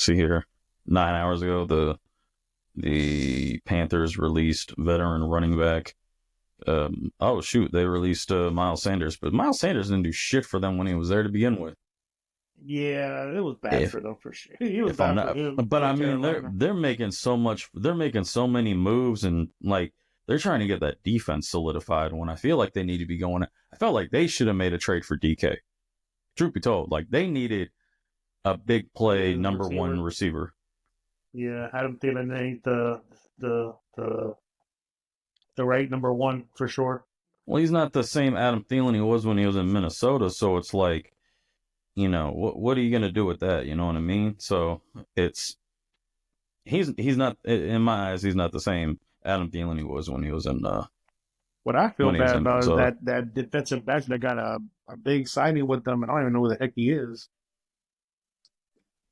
see here, 9 hours ago, the Panthers released veteran running back. Oh shoot, they released Miles Sanders, but Miles Sanders didn't do shit for them when he was there to begin with. Yeah, it was bad If for them for sure. It was if I'm bad for not, him but for I mean Carolina. they're making so much, they're making so many moves, and like they're trying to get that defense solidified. When I feel like they need to be going, I felt like they should have made a trade for DK. Truth be told, like they needed a big play Yeah, number one receiver. receiver. Yeah, Adam Thielen ain't the the the right number one for sure. Well, he's not the same Adam Thielen he was when he was in Minnesota, so it's like, what are you gonna do with that? You know what I mean? So it's he's not, in my eyes, he's not the same Adam Thielen he was when he was in What I feel when he was bad in about is Minnesota. that defensive back that got a big signing with them, and I don't even know who the heck he is.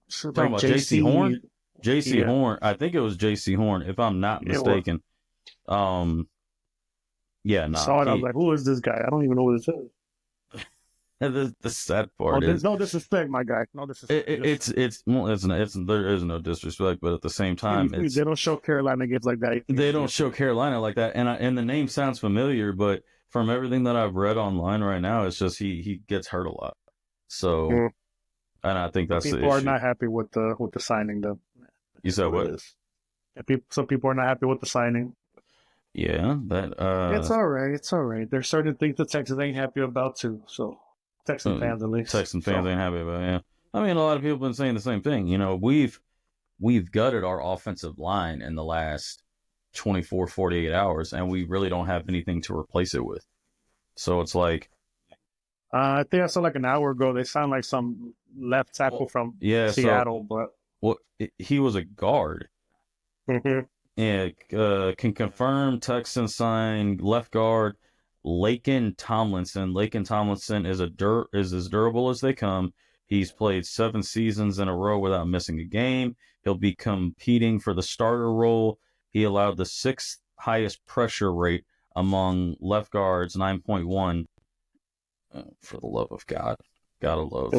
So, Talking like about J.C. JC, Horn, J.C. yeah, Horn. I think it was J.C. Horn, if I'm not it was. mistaken. Um, yeah, I nah, saw it. I was he. like, "Who is this guy? I don't even know what this is." The sad Oh, part is, no disrespect, my guy. No disrespect. it's well, it's there is no disrespect, but at the same time, They don't show Carolina games like that. they don't show Carolina like that, and the name sounds familiar, but from everything that I've read online right now, it's just he gets hurt a lot. So, Mm. and I think that's the People are issue. not happy with the signing, though. You That's said what it what? is. And some people are not happy with the signing. Yeah, that It's all right. It's all right. There's certain things the Texans ain't happy about too. So Texan uh, fans at least. Texan fans So ain't happy about. Yeah, I mean, a lot of people have been saying the same thing. We've gutted our offensive line in the last 24, 48 hours, and we really don't have anything to replace it with. So it's like, I think I saw like an hour ago they sound like some left tackle well, from yeah. So, Seattle, but he was a guard. Mhm. And can confirm Texans signed left guard Laken Tomlinson. Laken Tomlinson is as durable as they come. He's played 7 seasons in a row without missing a game. He'll be competing for the starter role. He allowed the sixth highest pressure rate among left guards, 9.1. For the love of God, gotta love.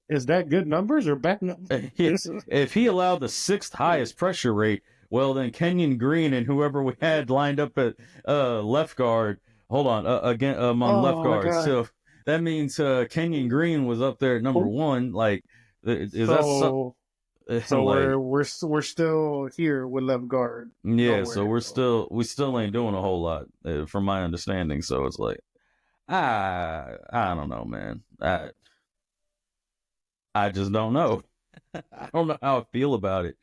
Is that good numbers or bad numbers? If he allowed the sixth highest pressure rate, well, then Kenyon Green and whoever we had lined up at left guard, hold on, again among left Oh my guards. god! So that means Kenyon Green was up there at number one. Like, is that So like, we're still here with left guard. yeah? So Nowhere. we still ain't doing a whole lot, from my understanding. So it's like, I don't know, man. I just don't know. I don't know how I feel about it.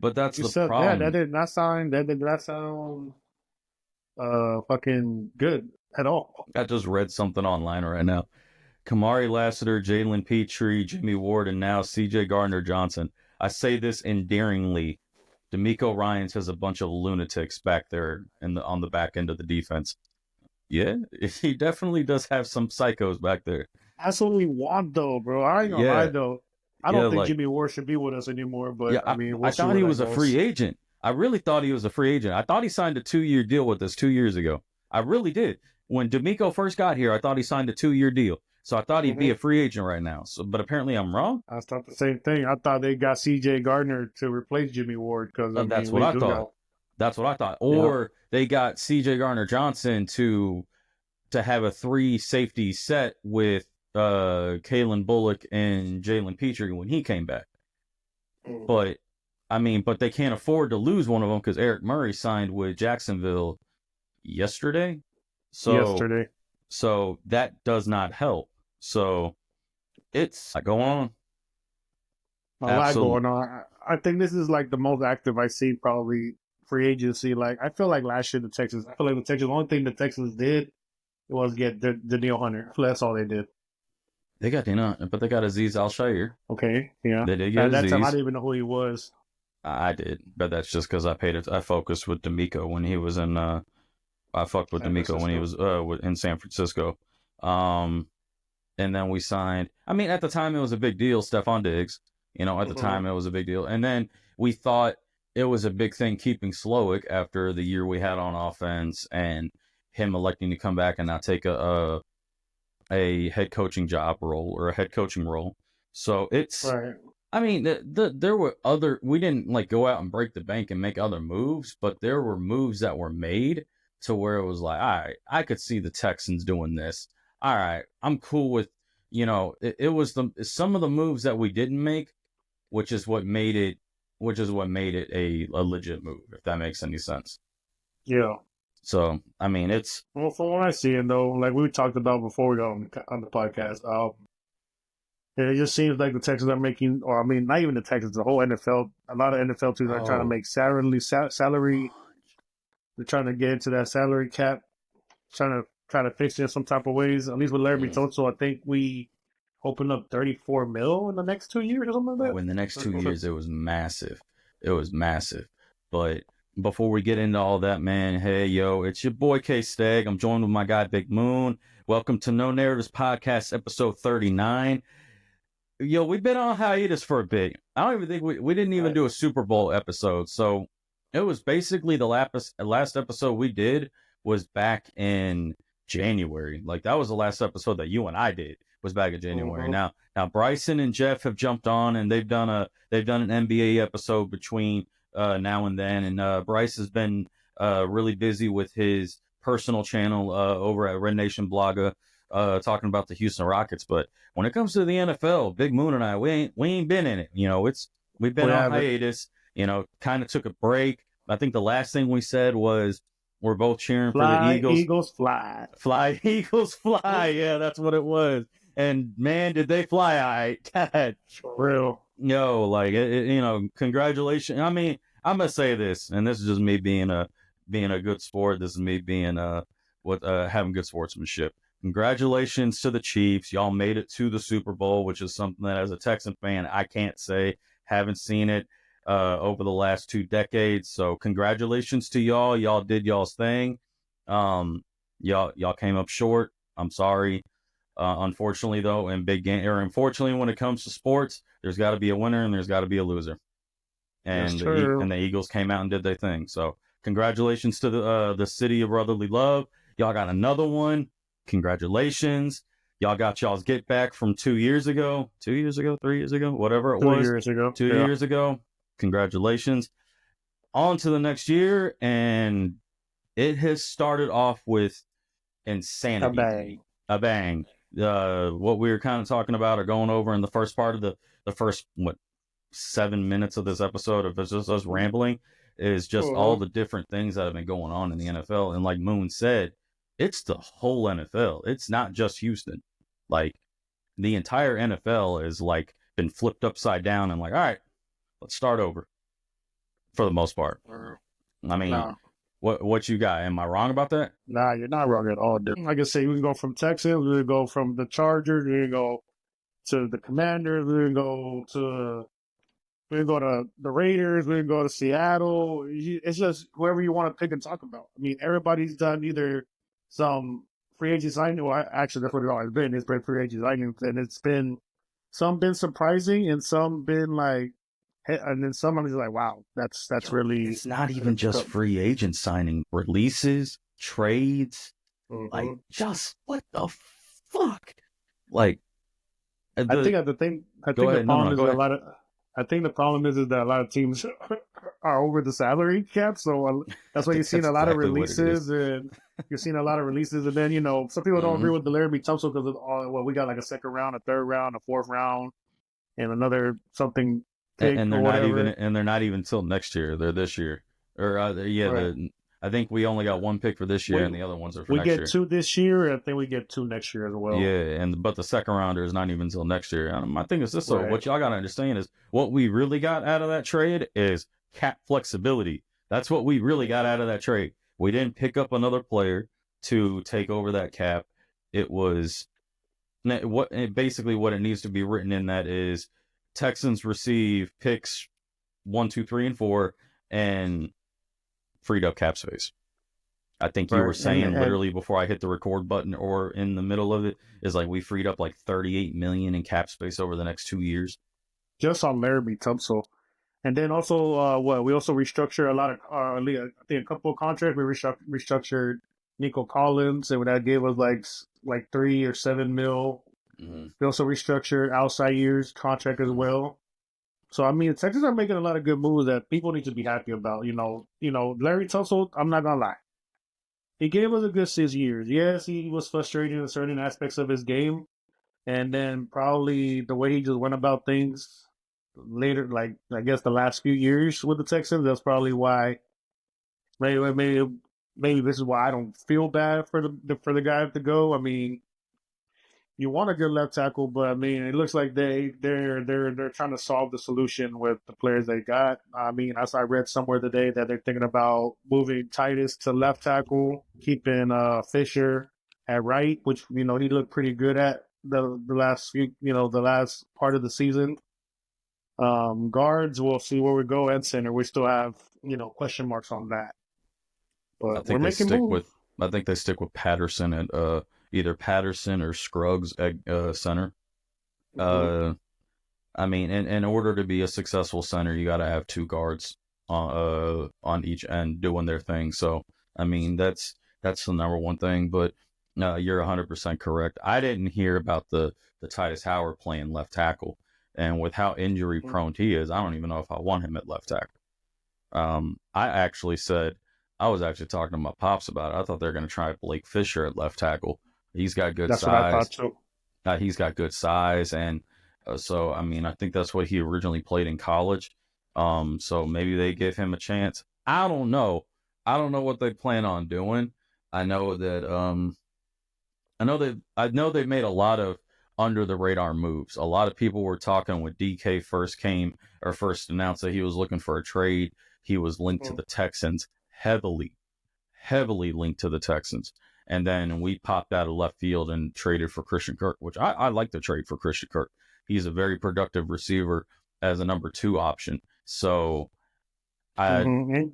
But that's You the said that. problem. That did not sound fucking good at all. I just read something online right now. Kamari Lassiter, Jalen Petrie, Jimmy Ward, and now C.J. Gardner-Johnson. I say this endearingly. D'Amico Ryans has a bunch of lunatics back there on the back end of the defense. Yeah, he definitely does have some psychos back there. That's what we want, though, bro. I ain't gonna lie, Yeah, though. I yeah, don't think like, Jimmy Ward should be with us anymore, yeah, but I mean, I we'll see thought where he that was a free goes. agent. I really thought he was a free agent. I thought he signed a 2-year deal with us 2 years ago. I really did. When D'Amico first got here, I thought he signed a 2-year deal. So I thought he'd be hmm a free agent right now. So, but apparently I'm wrong. I thought the same thing. I thought they got C.J. Gardner to replace Jimmy Ward because I That's mean, what we I do thought. got That's what I thought. yeah. Or they got C.J. Gardner-Johnson to have a 3 safety set with Kalen Bullock and Jalen Petrie when he came back. But I mean, but they can't afford to lose one of them because Eric Murray signed with Jacksonville yesterday. So Yesterday. so that does not help. So it's go on. A lot Absolutely. going on. I think this is like the most active I see probably free agency. Like I feel like last year the Texans. I feel like the only thing the Texans did was get the Daniil Hunter. That's all they did. They got but they got Aziz Al-Shire. Okay, yeah. They did get At that time, I Aziz. didn't even know who he was. I did, but that's just because I focused with D'Amico when he was in. I fucked with San D'Amico when he Francisco. was in San Francisco. Um, and then we signed. I mean, at the time it was a big deal. Stephon Diggs. At the Mm-hmm. time it was a big deal. And then we thought it was a big thing keeping Slowick after the year we had on offense and him electing to come back and not take a head coaching job role or a head coaching role. So it's Right. I mean, there were other. We didn't like go out and break the bank and make other moves, but there were moves that were made to where it was like, all right, I could see the Texans doing this. All right, I'm cool with, it was some of the moves that we didn't make, which is what made it, a legit move, if that makes any sense. Yeah. So, I mean, it's Well, from what I see, and though, like we talked about before we got on the podcast, it just seems like the Texans are making, or I mean, not even the Texans, the whole NFL. A lot of NFL teams are trying to oh, make salary. They're trying to get into that salary cap, trying to fix it in some type of ways. At least with Larry mm. Tunsil, I think we opened up 34 mil in the next 2 years or something like Oh, in the next 2 years, that. it was massive. It was massive. But before we get into all that, man, hey, yo, it's your boy K Stag. I'm joined with my guy Big Moon. Welcome to No Narratives Podcast, episode 39. Yo, we've been on hiatus for a bit. I don't even think we didn't even Right. do a Super Bowl episode. So it was basically the last episode we did was back in January. Like that was the last episode that you and I did was back in January. Mm-hmm. Now Bryson and Jeff have jumped on and they've done an NBA episode between now and then. And Bryce has been really busy with his personal channel over at Red Nation Blogger talking about the Houston Rockets. But when it comes to the NFL, Big Moon and I, we ain't been in it. We've been We on have it. hiatus. Kind of took a break. I think the last thing we said was we're both cheering for the Fly, Eagles. Eagles, fly. Fly, Eagles, fly. Yeah, that's what it was. And man, did they fly! God, For real. like congratulations. I mean, I'm gonna say this, and this is just me being a good sport. This is me being having good sportsmanship. Congratulations to the Chiefs. Y'all made it to the Super Bowl, which is something that as a Texan fan, I can't say haven't seen it over the last 2 decades. So congratulations to y'all. Y'all did y'all's thing. Y'all came up short. I'm sorry. Unfortunately, though, in big game or unfortunately, when it comes to sports, there's got to be a winner and there's got to be a loser. That's And true. the Eagles came out and did their thing. So congratulations to the city of brotherly love. Y'all got another one. Congratulations. Y'all got y'all's get back from 2 years ago, 2 years ago, 3 years ago, whatever it Two was, years ago. two Yeah. years ago. Congratulations. On to the next year, and it has started off with A insanity to bang. me. A bang. What we were kind of talking about or going over in the first part of the first 7 minutes of this episode of just us rambling is just all Uh-huh. the different things that have been going on in the NFL. And like Moon said, it's the whole NFL. It's not just Houston. Like the entire NFL is like been flipped upside down and like, all right, let's start over for the most part. I mean, Nah. what you got? Am I wrong about that? Nah, you're not wrong at all, dude. Like I say, we can go from Texans, we can go from the Chargers, we can go to the Commanders, we can go to the Raiders, we can go to Seattle. It's just whoever you want to pick and talk about. I mean, everybody's done either some free agent signing, or actually that's what it always been. It's been free agent signings, and it's been some been surprising and some been like, and then some is like, wow, that's Yo, really. it's not even just free agent signing, releases, trades, like Mhm. just what the fuck? Like I the think the thing. I go think the ahead. No, problem is go that a ahead. lot of. I think the problem is that a lot of teams are over the salary cap, so I that's why you're think seeing that's a lot of exactly what it is. releases, and you're seeing a lot of releases, and then some people don't Mm-hmm. agree with the Larry Tunsil because of well, we got like a second round, a third round, a fourth round, and another something pick And or whatever. they're not even till next year. They're this year, or yeah. Right. I think we only got one pick for this year, We and the other ones are for we next get year. two this year, and I think we get two next year as well. Yeah, but the second rounder is not even until next year. I think it's this. So Right. what y'all gotta understand is what we really got out of that trade is cap flexibility. That's what we really got out of that trade. We didn't pick up another player to take over that cap. It was basically what it needs to be written in that is Texans receive picks 1, 2, 3, and 4, and freed up cap space. I think you were Right. saying And literally before I hit the record button or in the middle of it is like we freed up like 38 million in cap space over the next 2 years. just on Larry Tunsil. And then also, what we also restructured a lot of, I think a couple of contracts. We restructured Nico Collins, and that gave us like 3 or 7 mil. Mm-hmm. We also restructured outside years contract as well. So I mean, the Texans are making a lot of good moves that people need to be happy about. Larry Tunsil. I'm not gonna lie, he gave us a good 6 years. Yes, he was frustrated in certain aspects of his game, and then probably the way he just went about things later, like I guess the last few years with the Texans. That's probably why. Maybe this is why I don't feel bad for the guy to go. I mean, you want a good left tackle, but I mean, it looks like they're trying to solve the solution with the players they got. I mean, as I read somewhere today that they're thinking about moving Titus to left tackle, keeping Fisher at right, which he looked pretty good at the last few the last part of the season. Guards, we'll see where we go. And center, we still have question marks on that, I but we're think they making stick moves. with I think they stick with Patterson at either Patterson or Scruggs at center. Mm-hmm. Uh, I mean, in order to be a successful center, you got to have two guards on each end doing their thing. So, I mean, that's the number one thing. But you're 100% correct. I didn't hear about the Titus Howard playing left tackle, and with how injury prone he is, I don't even know if I want him at left tackle. I was actually talking to my pops about it. I thought they were going to try Blake Fisher at left tackle. He's got good That's what I thought size. too. He's got good size, and so I mean, I think that's what he originally played in college. So maybe they give him a chance. I don't know. I don't know what they plan on doing. I know that I know they've made a lot of under the radar moves. A lot of people were talking when DK first announced that he was looking for a trade. He was linked to Mm-hmm. the Texans heavily linked to the Texans. And then we popped out of left field and traded for Christian Kirk, which I like to trade for Christian Kirk. He's a very productive receiver as a number two option. So I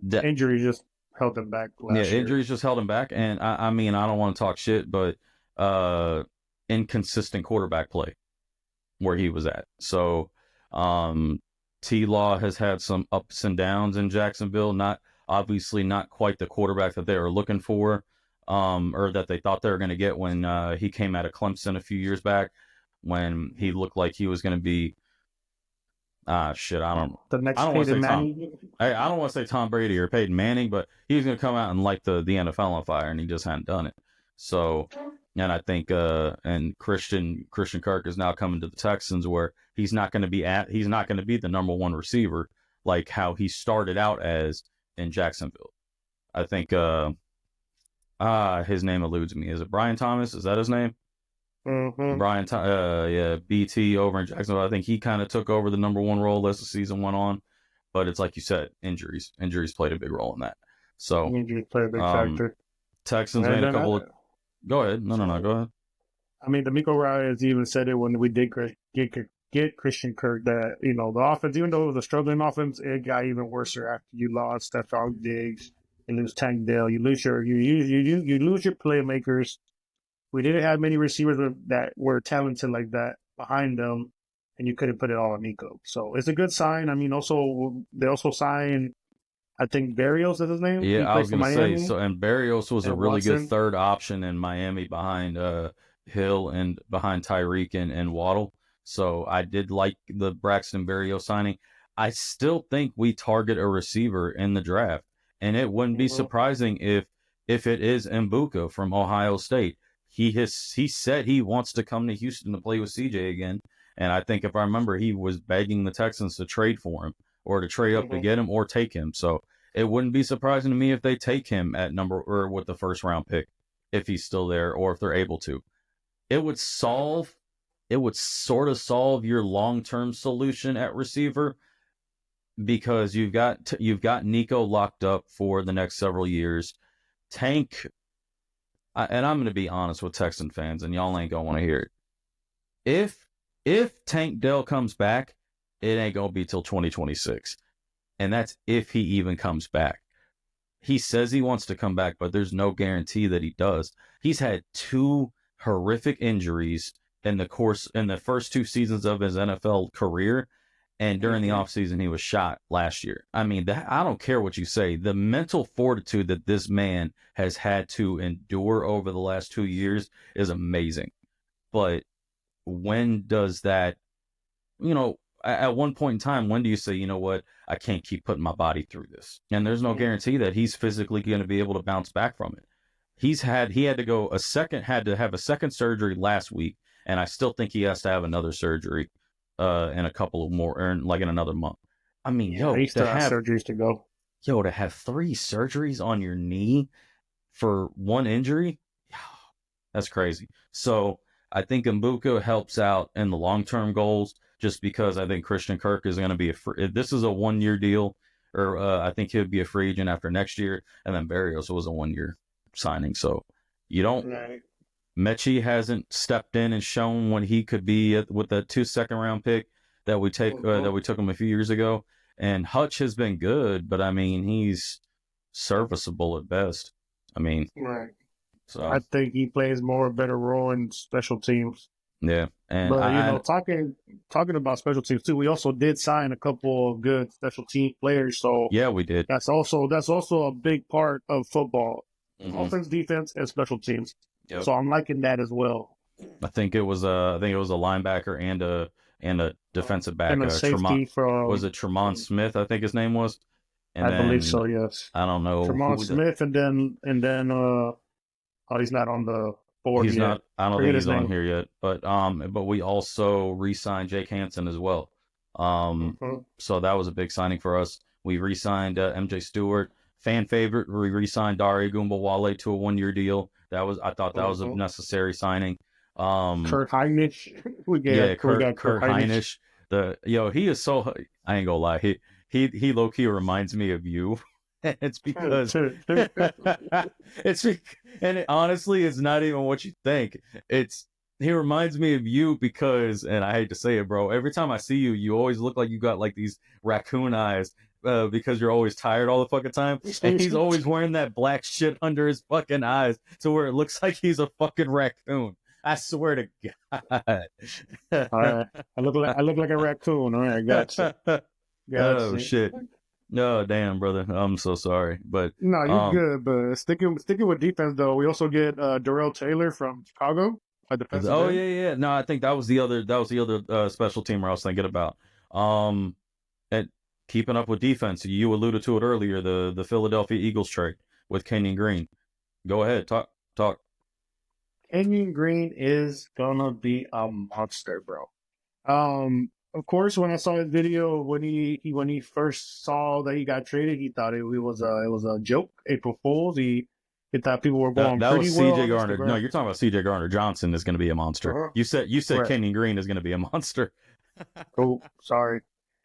that Injury just held them back yeah, last year. injuries just held him back. And I mean, I don't want to talk shit, but uh inconsistent quarterback play where he was at. So um T Law has had some ups and downs in Jacksonville, not quite the quarterback that they were looking for, or that they thought they were going to get when he came out of Clemson a few years back, when he looked like he was going to be shit. The I next don't want to Peyton say Tom. Manning. I don't want to say Tom Brady or Peyton Manning, but he was going to come out and light the NFL on fire, and he just hadn't done it. So, and I think and Christian Kirk is now coming to the Texans, where he's not going to be the number one receiver like how he started out as in Jacksonville. I think his name eludes me. Is it Brian Thomas? Is that his name? Mm-hmm. Yeah, BT over in Jacksonville. I think he kind of took over the number one role as the season went on. But it's like you said, injuries played a big role in that. So, Injury played a big um, factor. Texans And made a then, couple of. Go ahead. No. Go ahead. I mean, D'Amico Reyes even said it when we did get Christian Kirk that the offense, even though it was a struggling offense, it got even worse after you lost Stephon Diggs, you lose Tank Dell, you lose you lose your playmakers. We didn't have many receivers that were talented like that behind them, and you couldn't put it all on Nico. So it's a good sign. I mean, also they also signed, I think Barrios is his name. Yeah, He I plays was for gonna say Miami so. And Barrios was a and really good Watson. third option in Miami behind Hill and behind Tyreek and Waddle. So I did like the Braxton Berrios signing. I still think we target a receiver in the draft, and it wouldn't be Mm-hmm. surprising if it is Mbuka from Ohio State. He said he wants to come to Houston to play with CJ again, and I think if I remember, he was begging the Texans to trade for him or to trade up to Mm-hmm. get him or take him. So it wouldn't be surprising to me if they take him at number or with the first round pick if he's still there or if they're able to. It would solve it would sort of solve your long-term solution at receiver because you've got Nico locked up for the next several years. Tank and I'm going to be honest with Texan fans and y'all ain't going to want to hear it. If Tank Dell comes back, it ain't going to be till 2026. And that's if he even comes back. He says he wants to come back, but there's no guarantee that he does. He's had two horrific injuries in the first two seasons of his NFL career, and during the Mm-hmm. offseason he was shot last year. I mean, I don't care what you say. The mental fortitude that this man has had to endure over the last 2 years is amazing. But when does that, you know, at one point in time, when do you say, you know what, I can't keep putting my body through this? And there's no guarantee that he's physically going to be able to bounce back from it. He had to have a second surgery last week, and I still think he has to have another surgery in a couple of more, or like in another month. I mean, Yeah, he still has surgeries to go. to have 3 surgeries on your knee for one injury, that's crazy. So I think Mbuka helps out in the long-term goals, just because I think Christian Kirk is going to be this is a 1-year deal, or I think he'll be a free agent after next year, and then Barrios was a 1-year signing. So you don't. Right. Mechie hasn't stepped in and shown what he could be with the 2 second-round pick that we took him a few years ago. And Hutch has been good, but I mean, he's serviceable at best. I mean, right. So I think he plays more better role in special teams. yeah, and But talking about special teams too, we also did sign a couple of good special team players. So yeah, we did. That's also a big part of football, offense, defense, and special teams. Yep. So I'm liking that as well. I think it was a linebacker and a defensive back. And a safety from was it Tremont Smith? I think his name was. And I believe so. Yes. I don't know. Tremont Smith, and then oh, he's not on the board. He's yet. not. I don't think he's on here yet. But we also re-signed Jake Hansen as well. So that was a big signing for us. We re-signed MJ Stewart, fan favorite. We re-signed Dare Gumbawale to a 1-year deal. I thought that was a necessary signing. Kurt Heinrich. Kurt Heinrich. He is so. I ain't gonna lie. He low key reminds me of you. It's because honestly, it's not even what you think. He reminds me of you because, and I hate to say it, bro, every time I see you, you always look like you got like these raccoon eyes, because you're always tired all the fucking time. And he's always wearing that black shit under his fucking eyes to where it looks like he's a fucking raccoon. I swear to God. All right. I look like a raccoon. All right, gotcha. Oh shit. No, damn, brother. I'm so sorry, but no, you're good. But sticking with defense though, we also get Darrell Taylor from Chicago. Yeah. No, I think that was the other special teamer I was thinking about. And keeping up with defense, you alluded to it earlier, the Philadelphia Eagles trade with Kenyon Green. Go ahead, talk. Kenyon Green is gonna be a monster, bro. Of course, when I saw his video when he first saw that he got traded, he thought it was a joke, April Fools. He thought people were going that pretty was well. CJ Garner. No, you're talking about CJ Garner Johnson is going to be a monster. You said right. Kenyon Green is going to be a monster. Oh, sorry.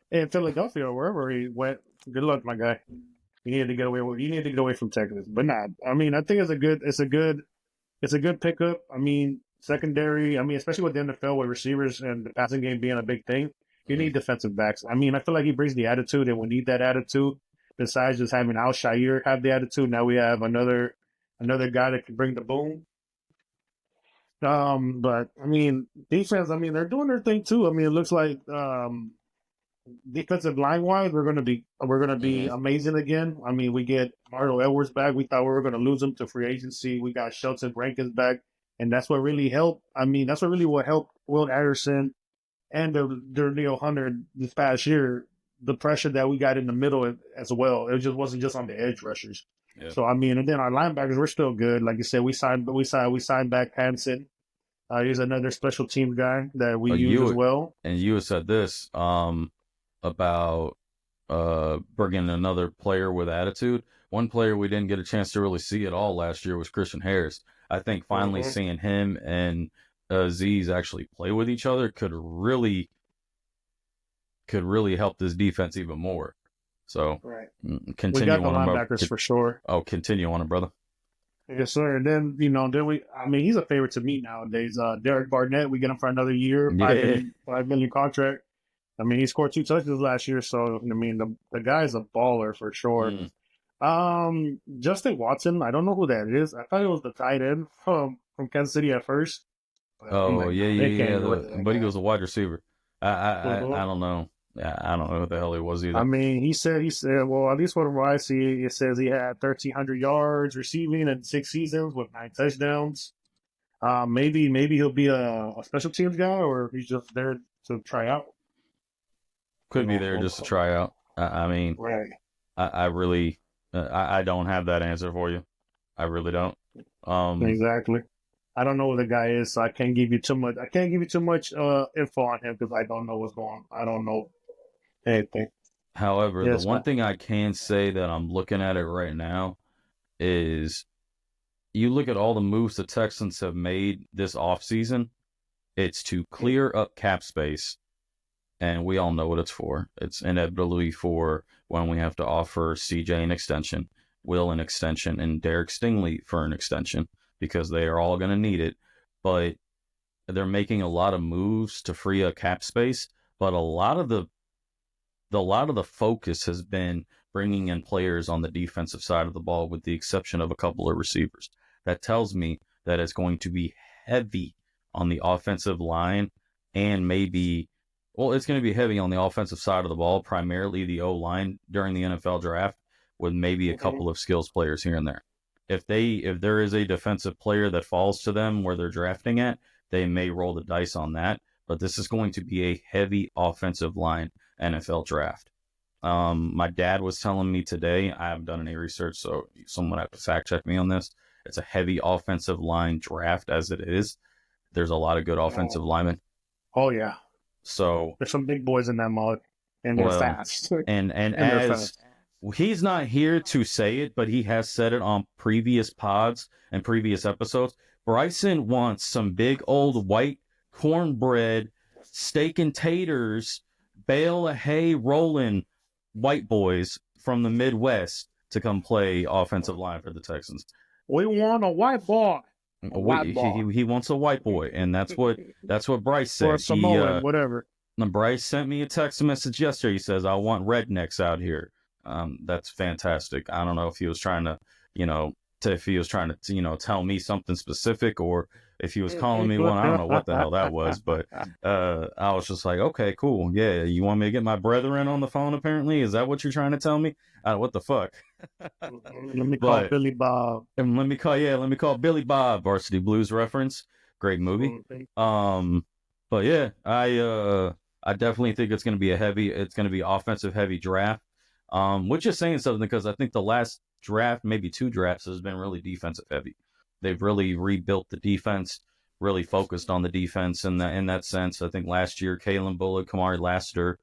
In Philadelphia, wherever he went, good luck, my guy. You needed to get away from Texas, but not. I mean, I think it's a good pickup. I mean, secondary. I mean, especially with the NFL, with receivers and the passing game being a big thing, you need defensive backs. I mean, I feel like he brings the attitude, and we need that attitude. Besides just having Al Shire have the attitude, now we have another guy that can bring the boom. But I mean, defense. I mean, they're doing their thing too. I mean, it looks like defensive line wise, we're gonna be amazing again. I mean, we get Marlo Edwards back. We thought we were gonna lose him to free agency. We got Shelton Rankins back, and that's what really helped. I mean, that's what helped Will Anderson and Danielle Hunter this past year. The pressure that we got in the middle as well. It just wasn't just on the edge rushers. Yeah. So I mean, and then our linebackers were still good. Like you said, we signed back Hansen. He's another special team guy that we use as well. And you said this about bringing another player with attitude. One player we didn't get a chance to really see at all last year was Christian Harris. I think finally seeing him and Z's actually play with each other could really help this defense even more. So continue. We got the linebackers for sure. Oh, continue on it, brother. Yes, sir. And then he's a favorite to me nowadays. Derek Barnett, we get him for another year, $5 million contract. I mean, he scored 2 touchdowns last year, so I mean, the guy's a baller for sure. Justin Watson, I don't know who that is. I thought it was the tight end from Kansas City at first. But he was a wide receiver. I don't know. I don't know what the hell he was either. I mean, he said, well, at least what I see, it says he had 1,300 yards receiving in 6 seasons with 9 touchdowns. Maybe he'll be a special teams guy, or he's just there to try out. Could be there just to try out. I mean, Right. I really, I don't have that answer for you. I really don't. Exactly. I don't know who the guy is, so I can't give you too much. I can't give you too much info on him because I don't know what's going on. I don't know anything. However, the Yes, one man. thing I can say that I'm looking at it right now is you look at all the moves the Texans have made this offseason, it's to clear up cap space. And we all know what it's for. It's inevitably for when we have to offer CJ an extension, Will an extension, and Derek Stingley for an extension because they are all going to need it. But they're making a lot of moves to free up cap space. But a lot of the focus has been bringing in players on the defensive side of the ball, with the exception of a couple of receivers. That tells me that it's going to be heavy on the offensive line, and maybe, well, it's going to be heavy on the offensive side of the ball, primarily the O-line during the NFL draft, with maybe a couple of skills players here and there. If there is a defensive player that falls to them where they're drafting at, they may roll the dice on that. But this is going to be a heavy offensive line NFL draft. My dad was telling me today, I haven't done any research, so someone have to fact check me on this. It's a heavy offensive line draft as it is. There's a lot of good offensive linemen. Oh yeah, So, there's some big boys in that mud, and they're well, fast. and And they're as fast. he's not here to say it, but he has said it on previous pods and previous episodes. Bryson wants some big old white cornbread, steak and taters, bale of hay rolling white boys from the Midwest to come play offensive line for the Texans. We want a white boy. A white boy. He wants a white boy, and that's what Bryce Or a said. Samoan, whatever. Bryce sent me a text message yesterday. He says, "I want rednecks out here." That's fantastic. I don't know if he was trying to, tell me something specific, or if he was calling me one. I don't know what the hell that was, but I was just like, okay, cool. Yeah, you want me to get my brethren on the phone? Apparently, is that what you're trying to tell me? What the fuck? Let me call But Billy Bob. and let me call Billy Bob. Varsity Blues reference. Great movie. But yeah, I definitely think it's going to be offensive heavy draft. Which is saying something, because I think the last draft, maybe two drafts, has been really defensive heavy. They've really rebuilt the defense, really focused on the defense in that sense. I think last year, Kalen Bullock, Kamari Lassiter,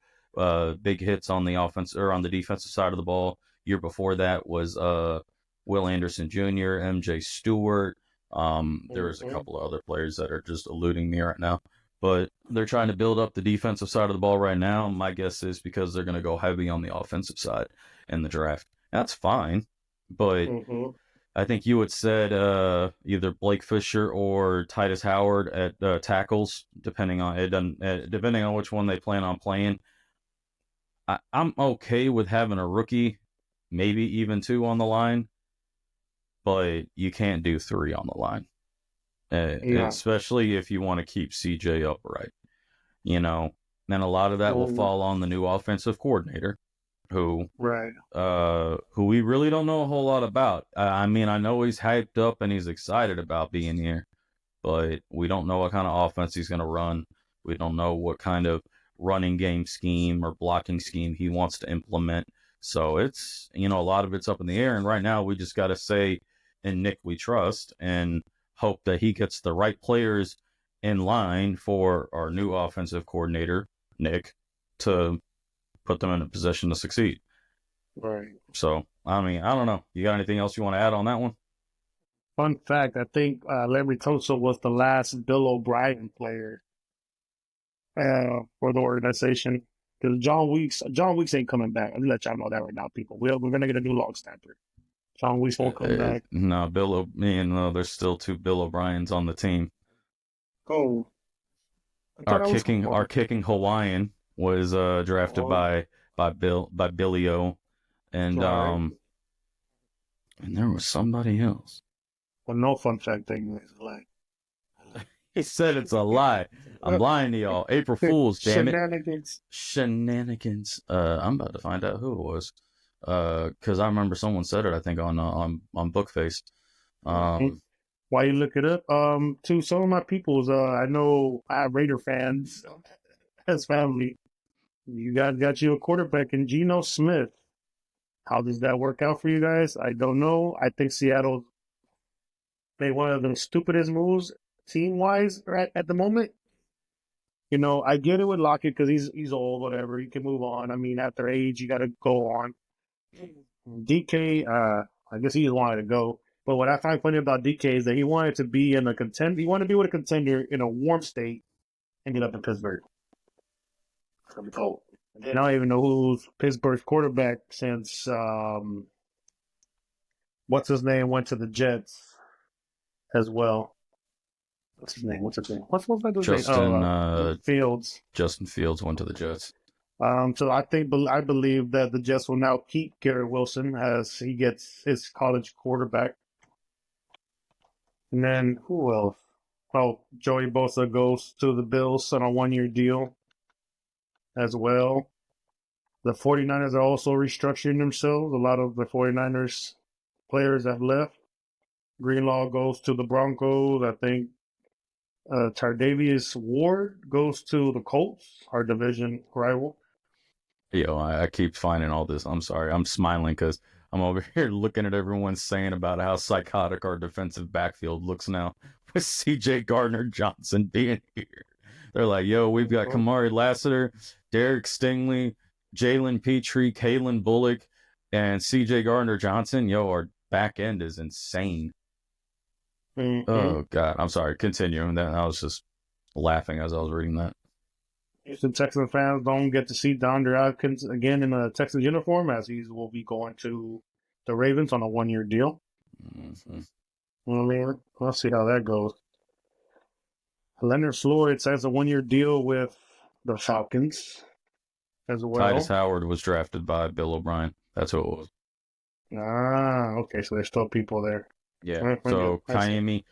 big hits on the offense or on the defensive side of the ball. Year before that was Will Anderson Jr., MJ Stewart. There's a couple of other players that are just eluding me right now. But they're trying to build up the defensive side of the ball right now. My guess is because they're going to go heavy on the offensive side in the draft. That's fine. But I think you had said either Blake Fisher or Titus Howard at tackles, depending on which one they plan on playing. I'm okay with having a rookie, maybe even two on the line, but you can't do three on the line. Especially if you want to keep CJ upright, and a lot of that will fall on the new offensive coordinator, who we really don't know a whole lot about. I mean, I know he's hyped up and he's excited about being here, but we don't know what kind of offense he's going to run. We don't know what kind of running game scheme or blocking scheme he wants to implement. So it's, a lot of it's up in the air. And right now we just got to say, in Nick we trust, and hope that he gets the right players in line for our new offensive coordinator, Nick, to put them in a position to succeed. Right. So, I mean, I don't know. You got anything else you want to add on that one? Fun fact, I think Larry Tosa was the last Bill O'Brien player for the organization. Because John Weeks ain't coming back. I'll let y'all know that right now, people. We're going to get a new long snapper. John Weeks won't come back. No, there's still two Bill O'Briens on the team. Oh. Our kicking Hawaiian was drafted by Billy O, and and there was somebody else. Well, no fun fact thing is like. He said it's a lie. I'm lying to y'all. April Fools, damn it. Shenanigans. I'm about to find out who it was. Because I remember someone said it, I think, on Bookface. While you look it up, to some of my peoples, I know I have Raider fans as family. You got you a quarterback in Geno Smith. How does that work out for you guys? I don't know. I think Seattle made one of the stupidest moves team wise at the moment. You know, I get it with Lockett because he's old, whatever. He can move on. I mean, after age, you got to go on. DK, I guess he just wanted to go. But what I find funny about DK is that he wanted to be in a contend. He wanted to be with a contender in a warm state. Ended up in Pittsburgh. Oh, and I don't even know who's Pittsburgh's quarterback since what's his name went to the Jets as well. What's his name? What's his name? What's that dude's name? Fields. Justin Fields went to the Jets. So I believe that the Jets will now keep Garrett Wilson as he gets his college quarterback. And then who else? Oh, Joey Bosa goes to the Bills on a 1-year deal as well. The 49ers are also restructuring themselves. A lot of the 49ers players have left. Greenlaw goes to the Broncos. I think Tardavius Ward goes to the Colts, our division rival. Yo, I keep finding all this. I'm sorry. I'm smiling because I'm over here looking at everyone saying about how psychotic our defensive backfield looks now with C.J. Gardner-Johnson being here. They're like, yo, we've got Kamari Lassiter, Derek Stingley, Jalen Petrie, Kalen Bullock, and C.J. Gardner-Johnson. Yo, our back end is insane. Mm-hmm. Oh, God. I'm sorry. Continue. I was just laughing as I was reading that. Houston Texans fans don't get to see DeAndre Hopkins again in a Texans uniform as he will be going to the Ravens on a 1-year deal. Mm-hmm. I mean, let's see how that goes. Leonard Floyd has a 1-year deal with the Falcons as well. Titus Howard was drafted by Bill O'Brien. That's who it was. Okay. So there's still people there. Yeah. So Kaimi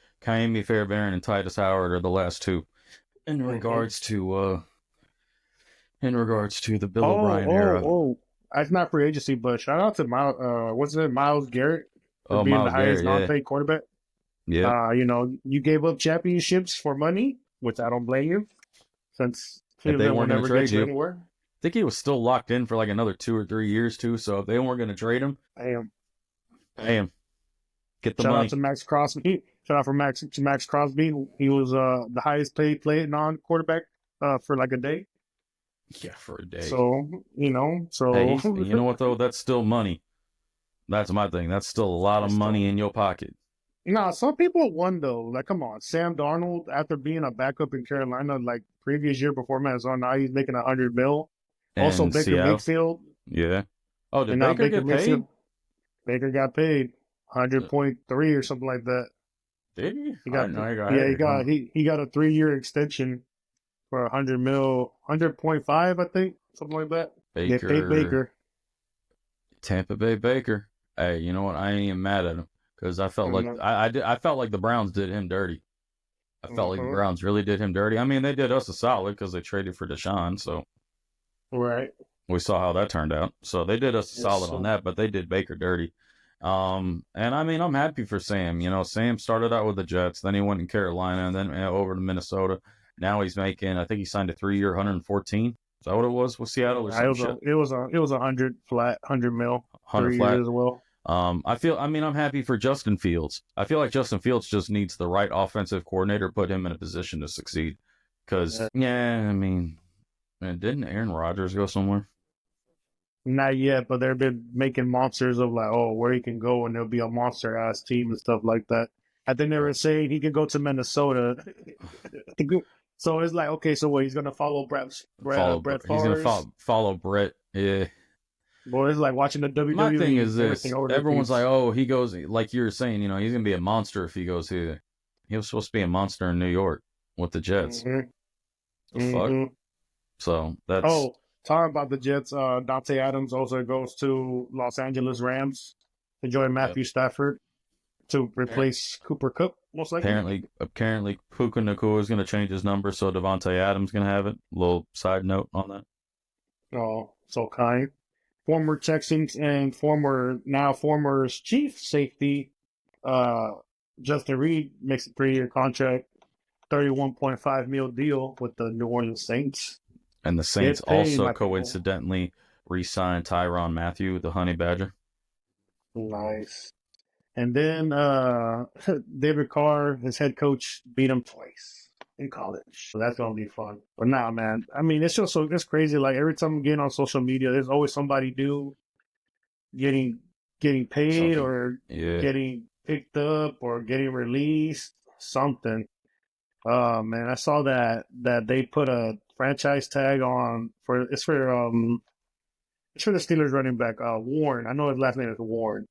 Fairbairn and Titus Howard are the last two in regards to the Bill O'Brien era. That's not free agency, but shout out to Myles Garrett for being the highest non-paid quarterback. Yeah. You gave up championships for money, which I don't blame you, since they weren't going to trade you anywhere. I think he was still locked in for like another 2 or 3 years too. So if they weren't going to trade him, pay him. Get the money. Shout out to Max Crosby. Shout out for Max Crosby. He was the highest paid non-quarterback for like a day. Yeah, for a day. So, hey, you know what though? That's still money. That's my thing. That's still a lot of money in your pocket. Nah, some people won though. Like, come on, Sam Darnold, after being a backup in Carolina, like previous year before Minnesota, now he's making $100 million. Also, Baker Seattle. Mayfield. Yeah. Oh, did Baker get paid? Baker got paid 100.3 or something like that. Did he? He got a 3-year extension for $100 million, 100.5, I think, something like that. Baker. They paid Baker. Tampa Bay Baker. Hey, you know what? I ain't even mad at him because I felt like I felt like the Browns did him dirty. I felt like the Browns really did him dirty. I mean, they did us a solid because they traded for Deshaun, so right. We saw how that turned out. So they did us a solid on that, but they did Baker dirty. And I mean, I'm happy for Sam. You know, Sam started out with the Jets, then he went in Carolina, and then over to Minnesota. Now he's making, I think he signed a 3-year, 114. Is that what it was with Seattle or something? It was 100 flat, 100 mil, 100 flat as well. I'm happy for Justin Fields. I feel like Justin Fields just needs the right offensive coordinator, put him in a position to succeed. Because, didn't Aaron Rodgers go somewhere? Not yet, but they've been making monsters of like, where he can go and there'll be a monster ass team and stuff like that. I think they were saying he could go to Minnesota. So it's like, okay, so what? He's gonna follow Brett Favre. He's gonna follow Brett. Yeah. Boy, it's like watching the WWE. My thing is this: everyone's like, he goes like you're saying, you know, he's gonna be a monster if he goes here. He was supposed to be a monster in New York with the Jets. The fuck. So that's. Talking about the Jets, Dante Adams also goes to Los Angeles Rams to join Matthew Stafford to replace Cooper Kupp, most likely. Apparently, Puka Nacua is going to change his number, so Devontae Adams going to have it. Little side note on that. Oh, so kind. Former Texans and former Chief safety, Justin Reed makes a 3-year contract, $31.5 million deal with the New Orleans Saints. And the Saints Get paid, also my people. coincidentally re-signed Tyrann Mathieu, the Honey Badger. Nice. And then David Carr, his head coach, beat him twice in college. So that's gonna be fun. But nah, man. I mean, it's just so it's crazy. Like every time I'm getting on social media, there's always somebody new getting getting paid Something. or Yeah. getting picked up or getting released. Something. Oh man, I saw that they put a franchise tag on for it's for the Steelers running back, Warren. I know his last name is Warren.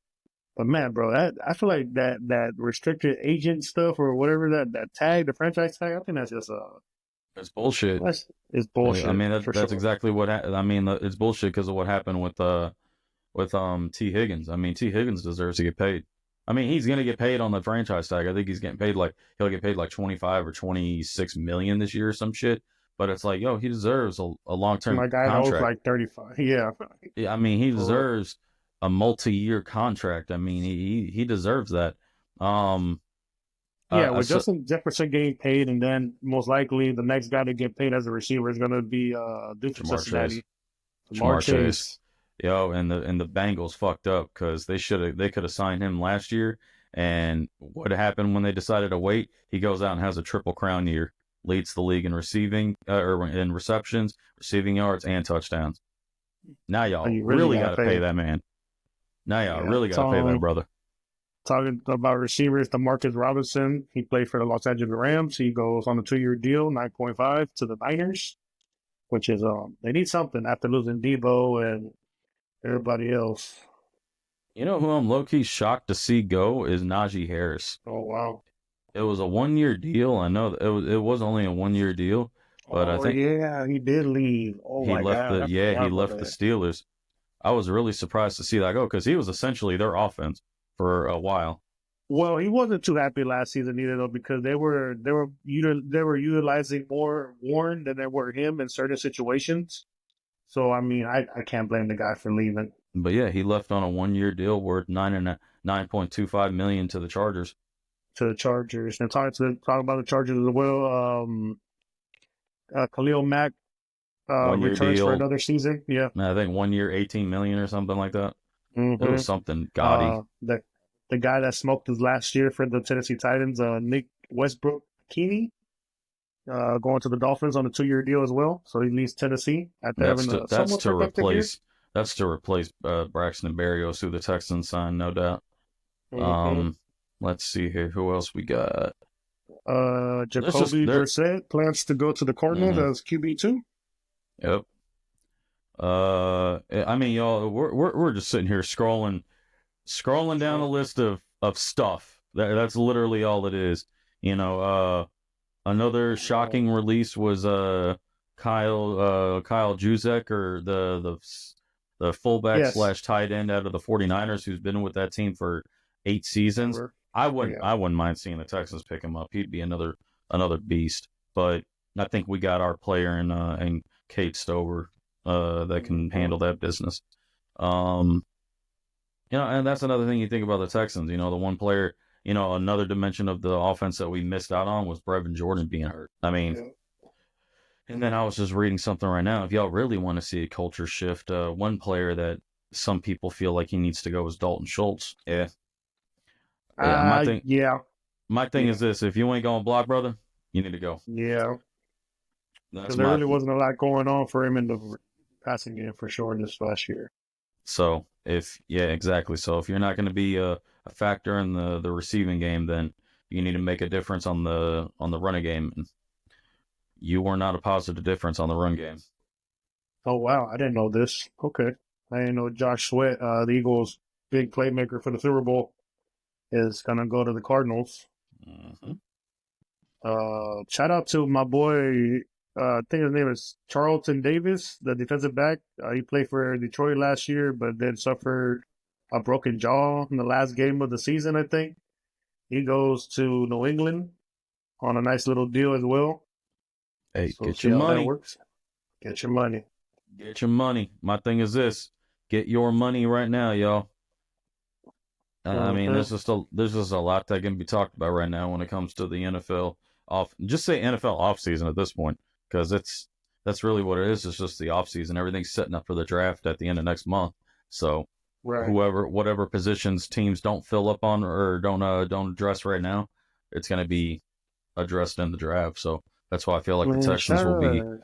But man, bro, that I feel like that restricted agent stuff or whatever that tag, the franchise tag, I think that's just It's bullshit. that's it's I bullshit mean, for that's sure. exactly what I mean. It's bullshit because of what happened with T Higgins. I mean, T Higgins deserves to get paid. I mean, he's gonna get paid on the franchise tag. I think he's getting paid like he'll get paid like 25 or 26 million this year or some shit. But it's like, yo, he deserves a long term My guy that was contract. like 35. Yeah, Yeah, I mean, he for real. deserves a multi-year contract. I mean, he deserves that. Um, Yeah, with so Justin Jefferson getting paid, and then most likely the next guy to get paid as a receiver is going to be dude from Jamar Chase, Cincinnati, Jamar Jamar Chase, Chase. yo, and the Bengals fucked up because they could have signed him last year. And what happened when they decided to wait? He goes out and has a triple crown year, leads the league in receiving or in receptions, receiving yards, and touchdowns. Now y'all You really really got to got to pay pay. that man. Now y'all Yeah, really got to pay that brother. talking about receivers, Demarcus Robinson, he played for the Los Angeles Rams. He goes on a 2-year deal, 9.5 to the Niners, which is they need something after losing Debo and everybody else. You know who I'm low key shocked to see go is Najee Harris. Oh wow. It was a 1 year deal. I know that it was only a 1 year deal, but I Oh think yeah, he did leave. Oh my god, I he forgot about left the that. Steelers. I was really surprised to see that go because he was essentially their offense for a while. Well, he wasn't too happy last season either though because they were utilizing more Warren than they were him in certain situations. So I mean, I can't blame the guy for leaving But yeah, he left on a 1 year deal worth 9.25 million to the Chargers. to the Chargers. And talk about the Chargers as well. Khalil Mack 1 year returns for deal. another season. Yeah. I think 1 year 18 million or something like that. It hmm was something gaudy. the guy that smoked his last year for the Tennessee Titans, Nick Westbrook Keeney, going to the Dolphins on a 2-year deal as well. So he leaves Tennessee after That's having to a that's somewhat to productive year. replace Braxton Berrios, who the Texans signed, no doubt. hmm Um, let's see here. Who else we got? There's just Jacoby there. Brissett plans to go to the Cardinals Mhm. as QB2. Yep. I mean, y'all, we're just sitting here scrolling down a list of stuff. That's literally all it is. You know, another shocking release was Kyle Juszczyk, or the fullback Yes. slash tight end out of the 49ers, who's been with that team for 8 seasons. Ever. Yeah. I wouldn't mind seeing the Texans pick him up. He'd be another beast. But I think we got our player in Kate Stover that can Mhm. handle that business. Um, and that's another thing you think about the Texans. The one player, another dimension of the offense that we missed out on was Brevin Jordan being hurt. I mean, Yeah. and then I was just reading something right now. If y'all really want to see a culture shift, one player that some people feel like he needs to go is Dalton Schultz. Yeah, yeah. Yeah. My thing Yeah. is this: if you ain't going block, brother, you need to go. Yeah. That's Because there my really wasn't a lot going on for him in the passing game for sure this last year. so if yeah exactly. So if you're not going to be a factor in the receiving game, then you need to make a difference on the running game. And you were not a positive difference on the run game. Oh wow, I didn't know this. Okay. I didn't know Josh Sweat, the Eagles' big playmaker for the Super Bowl, is gonna go to the Cardinals. Hmm. Shout out to my boy. I think his name is Charlton Davis, the defensive back. He played for Detroit last year, but then suffered a broken jaw in the last game of the season. I think he goes to New England on a nice little deal as well. Hey, So we'll get see your how that money. works. Get your money. Get your money. My thing is this: get your money right now, y'all. I mean, Mm-hmm. there's just a lot that can be talked about right now when it comes to the NFL off. Just say NFL offseason at this point, because That's really what it is. It's just the offseason. Everything's setting up for the draft at the end of next month. So Right. whatever positions teams don't fill up on or don't address right now, it's going to be addressed in the draft. So that's why I feel like the Man, Texans will be. sure.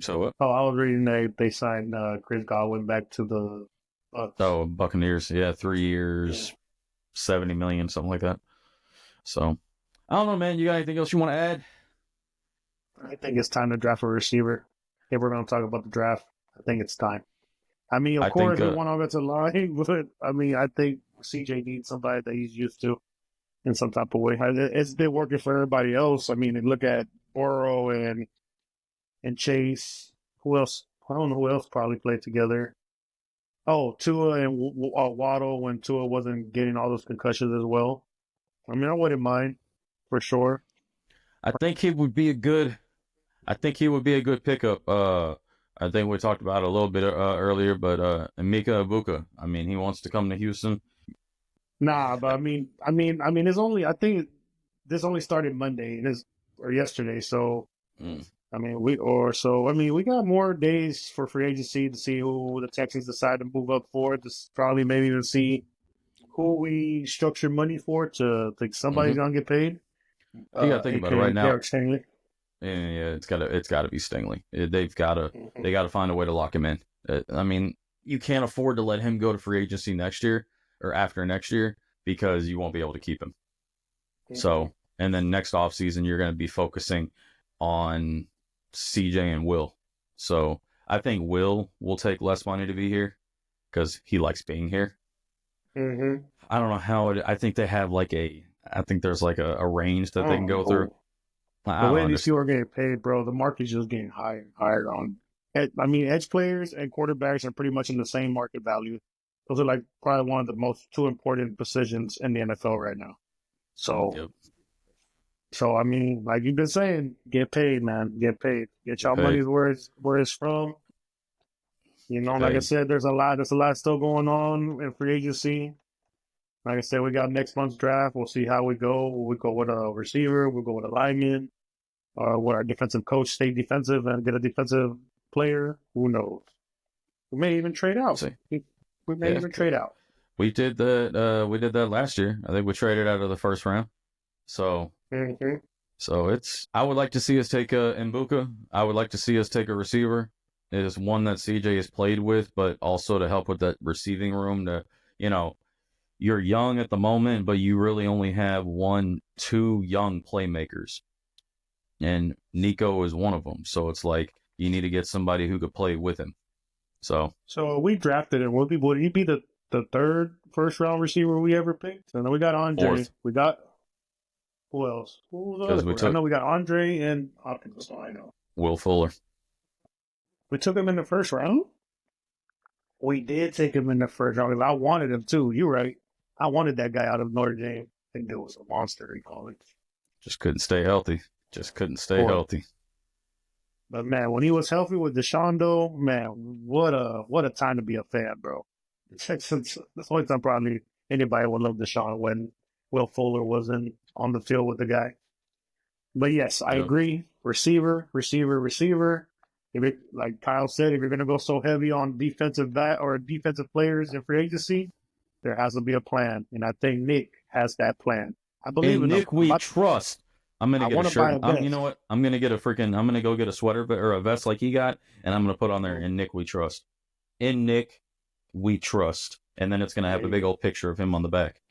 So what? Oh, I was reading they signed Chris Godwin back to the Bucks. Oh, Buccaneers. Yeah, 3 years, 70 million, something like that. So I don't know, man. You got anything else you want to add? I think it's time to draft a receiver. If we're going to talk about the draft, I think it's time. I mean, of I think course, we want offensive line, but I mean, I think CJ needs somebody that he's used to in some type of way. It's been working for everybody else. I mean, look at Burrow and Chase. Who else? I don't know who else probably played together. Oh, Tua and Waddle when Tua wasn't getting all those concussions as well. I mean, I wouldn't mind for sure. I think he would be a good. I think he would be a good pickup. I think we talked about it a little bit earlier, but Emeka Ibuka. I mean, he wants to come to Houston. Nah, but it's only. I think this only started Monday or yesterday. So Mm. I mean, we got more days for free agency to see who the Texans decide to move up for. Just probably maybe even see who we structure money for to think somebody's Mm-hmm. gonna get paid. You got to think about it AKA right now. Derek Stingley. Yeah, it's gotta be Stingley. They gotta find a way to lock him in. I mean, you can't afford to let him go to free agency next year or after next year because you won't be able to keep him. So, and then next offseason, you're going to be focusing on CJ and Will. So I think will take less money to be here because he likes being here. Mm-hmm. I don't know I think they have I think there's like a range that they can go through. I The don't way these understand. people are getting paid, bro, the market's just getting higher and higher on. I mean, edge players and quarterbacks are pretty much in the same market value. Those are like probably one of the most two important positions in the NFL right now. So, Yep. I mean, like you've been saying, get paid, man, get paid, get Get y'all paid. money where it's from. You know, Get like I paid. said, there's a lot still going on in free agency. Like I said, we got next month's draft. We'll see how we go. Will we go with a receiver? We'll go with a lineman. Or will our defensive coach stay defensive and get a defensive player? Who knows? We may even trade out. See. We may Yeah. even trade out. We did that. We did that last year. I think we traded out of the first round. So Mm-hmm. I would like to see us take a Mbuka. I would like to see us take a receiver. It is one that CJ has played with, but also to help with that receiving room. You know, you're young at the moment, but you really only have two young playmakers, and Nico is one of them. So it's like you need to get somebody who could play with him. So We drafted him. Would he be the third first round receiver we ever picked? And then we got Andre. fourth, We got who else? Who was the because other we first? I took know we got Andre and Hopkins. So I know Will Fuller. we took him in the first round. We did take him in the first round. I wanted him too. You're right. I wanted that guy out of Notre Dame. I think it was a monster in college. Just couldn't stay healthy. Just couldn't stay Boy. healthy. But man, when he was healthy with Deshaun, though, man, what a time to be a fan, bro. That's the only time probably anybody would love Deshaun when Will Fuller wasn't on the field with the guy. But yes, I Yep. agree. Receiver. If it, like Kyle said, if you're gonna go so heavy on defensive defensive players in free agency, there has to be a plan, and I think Nick has that plan. I believe In in him. Nick we trust. I'm gonna I get a want to buy shirt. a You vest. know what? I'm gonna get I'm gonna go get a sweater or a vest like he got, and I'm gonna put on there in Nick we trust. In Nick we trust, and then it's gonna have a big old picture of him on the back.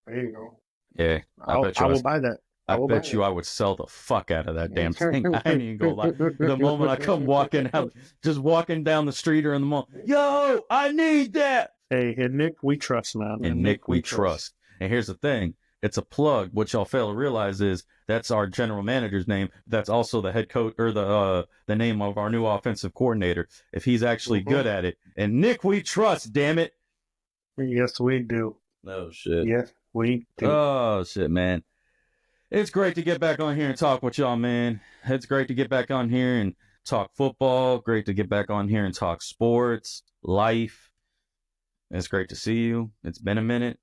There you go. Yeah, I bet you. I will buy that. I will buy bet you I would sell the fuck out of that damn thing. I ain't even gonna lie. The moment I come walking out, just walking down the street or in the mall, yo, I need that. Hey, and Nick, we trust, man. And Nick we trust. And here's the thing. It's a plug. What y'all fail to realize is that's our general manager's name. That's also the head coach or the name of our new offensive coordinator. If he's actually good at it. And Nick we trust, damn it. Yes, we do. Oh shit. Yes, we do. Oh shit, man. It's great to get back on here and talk with y'all, man. It's great to get back on here and talk football. Great to get back on here and talk sports, life. It's great to see you. It's been a minute.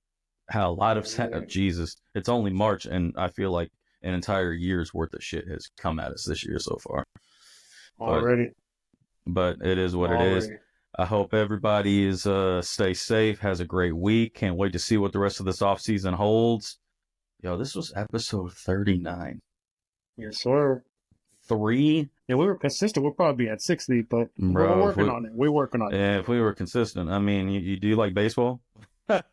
How a lot of Jesus. It's only March, and I feel like an entire year's worth of shit has come at us this year so far. Already. But it is what it is. Already. I hope everybody is stay safe, has a great week. Can't wait to see what the rest of this offseason holds. Yo, this was episode 39. Yes, sir. 3. Yeah, we were consistent. We'll probably be at 60, but we're Bro, working on it. We're working on it. if we were consistent, I mean, you do like baseball? and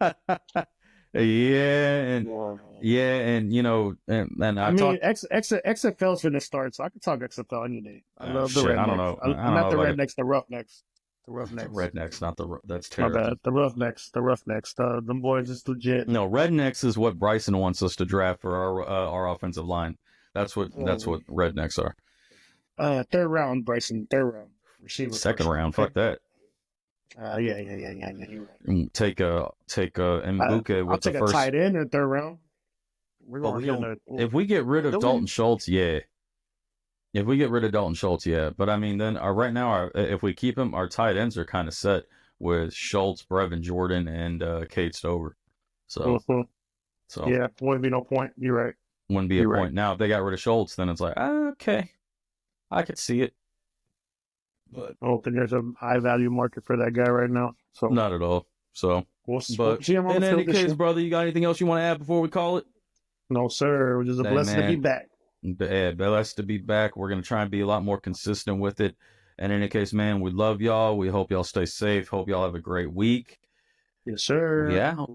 you know, and I mean, XFL's finna start, so I can talk XFL any day. I love the Rednecks. I don't know. Not the Rednecks, the Roughnecks. The Roughnecks. The Rednecks, not the that's My terrible. bad. The Roughnecks. The Roughnecks. Them boys is legit. No, Rednecks is what Bryson wants us to draft for our offensive line. That's what Rednecks are. Third round, Bryson. Third round. Receiver. Second round. Fuck that. Yeah. You're right. Take a Mbuke with I'll take the first. A tight end in the third round. If we get rid of Dalton Schultz, yeah. If we get rid of Dalton Schultz, yeah. But I mean, then right now, if we keep him, our tight ends are kind of set with Schultz, Brevin Jordan, and Cade Stover. So, yeah, wouldn't be no point. You're right. Wouldn't be a point. Now, if they got rid of Schultz, then it's like, okay, I could see it. But I don't think there's a high value market for that guy right now. So not at all. So, we'll see him on in any case, brother, you got anything else you want to add before we call it? No, sir. It was just a blessing to be back. Yeah, blessed to be back. We're going to try and be a lot more consistent with it. And in any case, man, we love y'all. We hope y'all stay safe. Hope y'all have a great week. Yes, sir. Yeah.